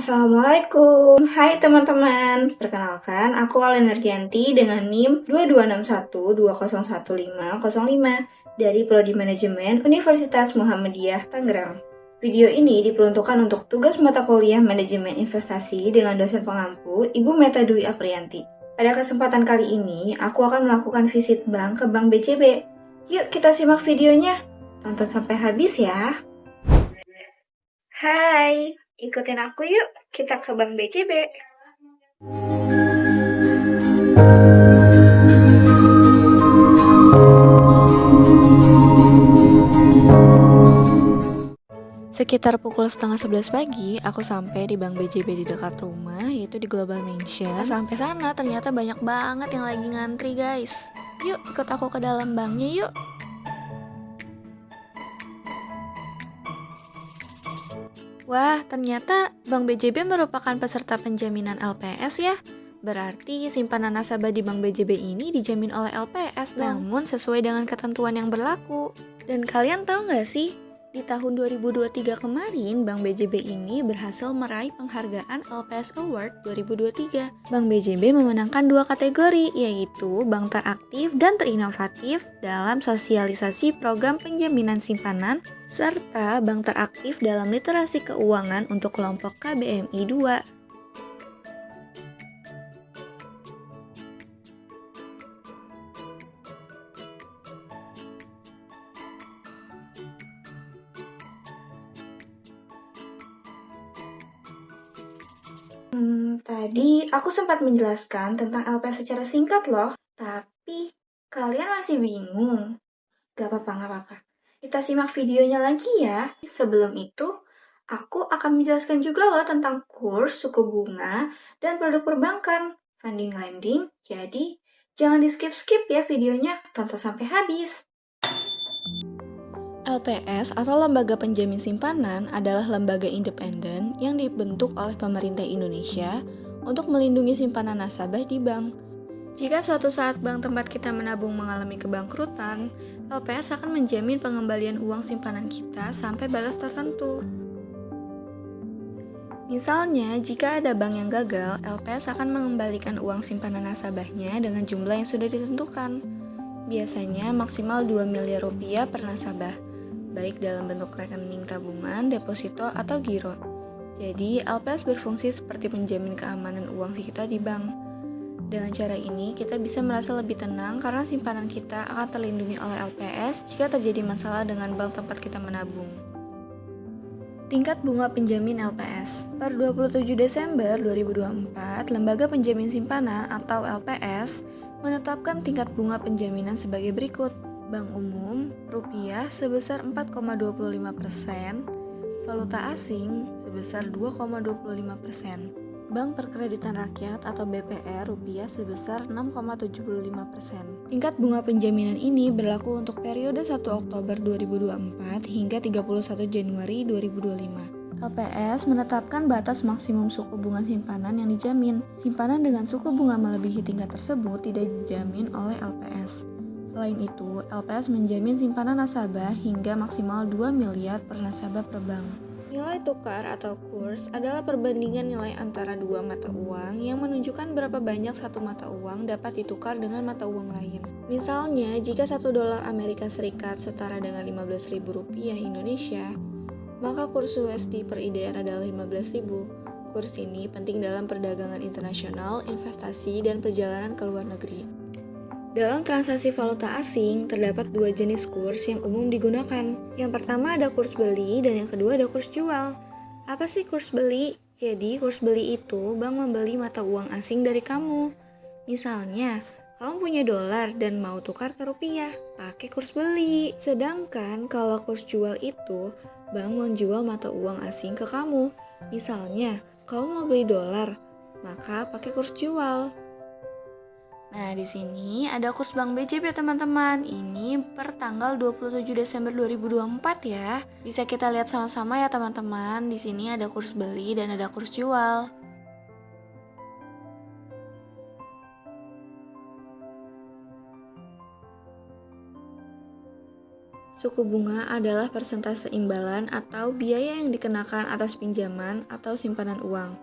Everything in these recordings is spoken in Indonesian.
Assalamualaikum, hai teman-teman. Perkenalkan, aku Alena Nergianti dengan NIM 2261201505 dari Prodi Manajemen Universitas Muhammadiyah Tangerang. Video ini diperuntukkan untuk tugas mata kuliah Manajemen Investasi dengan dosen pengampu Ibu Meta Dwi Aprianti. Pada kesempatan kali ini, aku akan melakukan visit bank ke Bank BCB. Yuk kita simak videonya. Tonton sampai habis ya. Hai, ikutin aku yuk, kita ke Bank BCB. Sekitar pukul setengah 11 pagi, aku sampai di Bank BJB di dekat rumah, yaitu di Global Mansion. Sampai sana ternyata banyak banget yang lagi ngantri, guys. Yuk, ikut aku ke dalam banknya yuk. Wah, ternyata Bank BJB merupakan peserta penjaminan LPS ya. Berarti simpanan nasabah di Bank BJB ini dijamin oleh LPS dong. Namun sesuai dengan ketentuan yang berlaku. Dan kalian tahu nggak sih, di tahun 2023 kemarin, Bank BJB ini berhasil meraih penghargaan LPS Award 2023. Bank BJB memenangkan 2 kategori, yaitu Bank teraktif dan terinovatif dalam sosialisasi program penjaminan simpanan, serta Bank teraktif dalam literasi keuangan untuk kelompok KBMI 2. Tadi aku sempat menjelaskan tentang LPS secara singkat loh, tapi kalian masih bingung. Gak apa-apa. Kita simak videonya lagi ya. Sebelum itu, aku akan menjelaskan juga loh tentang kurs, suku bunga, dan produk perbankan, funding lending. Jadi, jangan di-skip-skip ya videonya, tonton sampai habis. LPS atau Lembaga Penjamin Simpanan adalah lembaga independen yang dibentuk oleh pemerintah Indonesia untuk melindungi simpanan nasabah di bank. Jika suatu saat bank tempat kita menabung mengalami kebangkrutan, LPS akan menjamin pengembalian uang simpanan kita sampai batas tertentu. Misalnya, jika ada bank yang gagal, LPS akan mengembalikan uang simpanan nasabahnya dengan jumlah yang sudah ditentukan. Biasanya maksimal 2 miliar rupiah per nasabah, baik dalam bentuk rekening tabungan, deposito, atau giro. Jadi, LPS berfungsi seperti penjamin keamanan uang kita di bank. Dengan cara ini, kita bisa merasa lebih tenang karena simpanan kita akan terlindungi oleh LPS jika terjadi masalah dengan bank tempat kita menabung. Tingkat bunga penjamin LPS. Per 27 Desember 2024, Lembaga Penjamin Simpanan atau LPS menetapkan tingkat bunga penjaminan sebagai berikut. Bank umum, rupiah sebesar 4,25%, valuta asing sebesar 2,25%. Bank Perkreditan Rakyat atau BPR rupiah sebesar 6,75%. Tingkat bunga penjaminan ini berlaku untuk periode 1 Oktober 2024 hingga 31 Januari 2025. LPS menetapkan batas maksimum suku bunga simpanan yang dijamin. Simpanan dengan suku bunga melebihi tingkat tersebut tidak dijamin oleh LPS. Selain itu, LPS menjamin simpanan nasabah hingga maksimal 2 miliar per nasabah per bank. Nilai tukar atau kurs adalah perbandingan nilai antara dua mata uang yang menunjukkan berapa banyak satu mata uang dapat ditukar dengan mata uang lain. Misalnya, jika 1 dolar Amerika Serikat setara dengan 15.000 rupiah Indonesia, maka kurs USD per IDR adalah 15.000. Kurs ini penting dalam perdagangan internasional, investasi, dan perjalanan ke luar negeri. Dalam transaksi valuta asing, terdapat 2 jenis kurs yang umum digunakan. Yang pertama ada kurs beli dan yang kedua ada kurs jual. Apa sih kurs beli? Jadi, kurs beli itu bank membeli mata uang asing dari kamu. Misalnya, kamu punya dolar dan mau tukar ke rupiah, pakai kurs beli. Sedangkan kalau kurs jual itu, bank menjual mata uang asing ke kamu. Misalnya, kamu mau beli dolar, maka pakai kurs jual. Nah, di sini ada kurs Bank BJB teman-teman. Ini per tanggal 27 Desember 2024 ya. Bisa kita lihat sama-sama ya teman-teman. Di sini ada kurs beli dan ada kurs jual. Suku bunga adalah persentase imbalan atau biaya yang dikenakan atas pinjaman atau simpanan uang.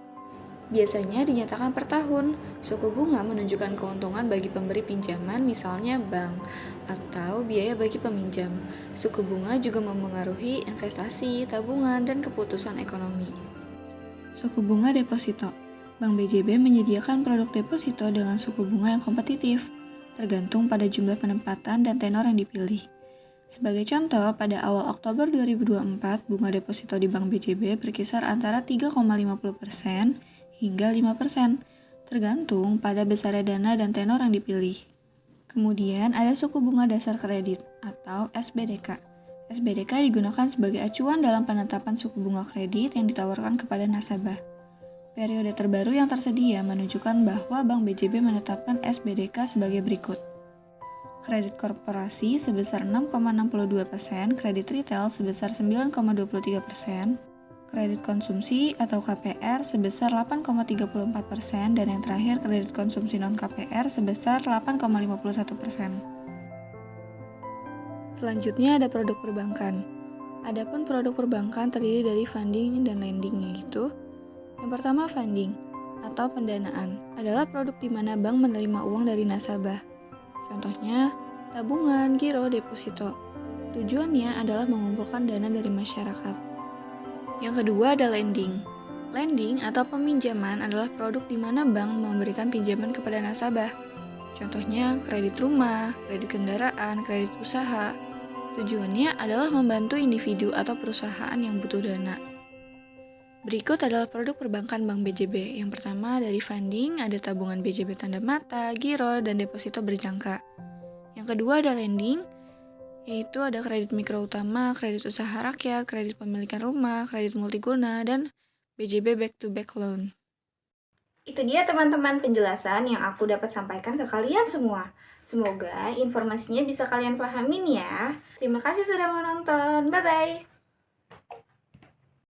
Biasanya dinyatakan per tahun. Suku bunga menunjukkan keuntungan bagi pemberi pinjaman, misalnya bank, atau biaya bagi peminjam. Suku bunga juga memengaruhi investasi, tabungan, dan keputusan ekonomi. Suku bunga deposito. Bank BJB menyediakan produk deposito dengan suku bunga yang kompetitif, tergantung pada jumlah penempatan dan tenor yang dipilih. Sebagai contoh, pada awal Oktober 2024, bunga deposito di Bank BJB berkisar antara 3,50% hingga 5%, tergantung pada besarnya dana dan tenor yang dipilih. Kemudian ada suku bunga dasar kredit atau SBDK. SBDK digunakan sebagai acuan dalam penetapan suku bunga kredit yang ditawarkan kepada nasabah. Periode terbaru yang tersedia menunjukkan bahwa Bank BJB menetapkan SBDK sebagai berikut. Kredit korporasi sebesar 6,62%, kredit retail sebesar 9,23%, kredit konsumsi atau KPR sebesar 8,34%, dan yang terakhir kredit konsumsi non-KPR sebesar 8,51%. Selanjutnya ada produk perbankan. Adapun produk perbankan terdiri dari funding dan lending, yaitu yang pertama funding atau pendanaan adalah produk di mana bank menerima uang dari nasabah. Contohnya, tabungan, giro, deposito. Tujuannya adalah mengumpulkan dana dari masyarakat. Yang kedua ada lending. Lending atau peminjaman adalah produk di mana bank memberikan pinjaman kepada nasabah. Contohnya, kredit rumah, kredit kendaraan, kredit usaha. Tujuannya adalah membantu individu atau perusahaan yang butuh dana. Berikut adalah produk perbankan Bank BJB. Yang pertama dari funding, ada tabungan BJB tanda mata, giro, dan deposito berjangka. Yang kedua ada lending, yaitu ada kredit mikro utama, kredit usaha rakyat, kredit pemilikan rumah, kredit multiguna, dan BJB back-to-back loan. Itu dia teman-teman penjelasan yang aku dapat sampaikan ke kalian semua. Semoga informasinya bisa kalian pahamin ya. Terima kasih sudah menonton. Bye-bye.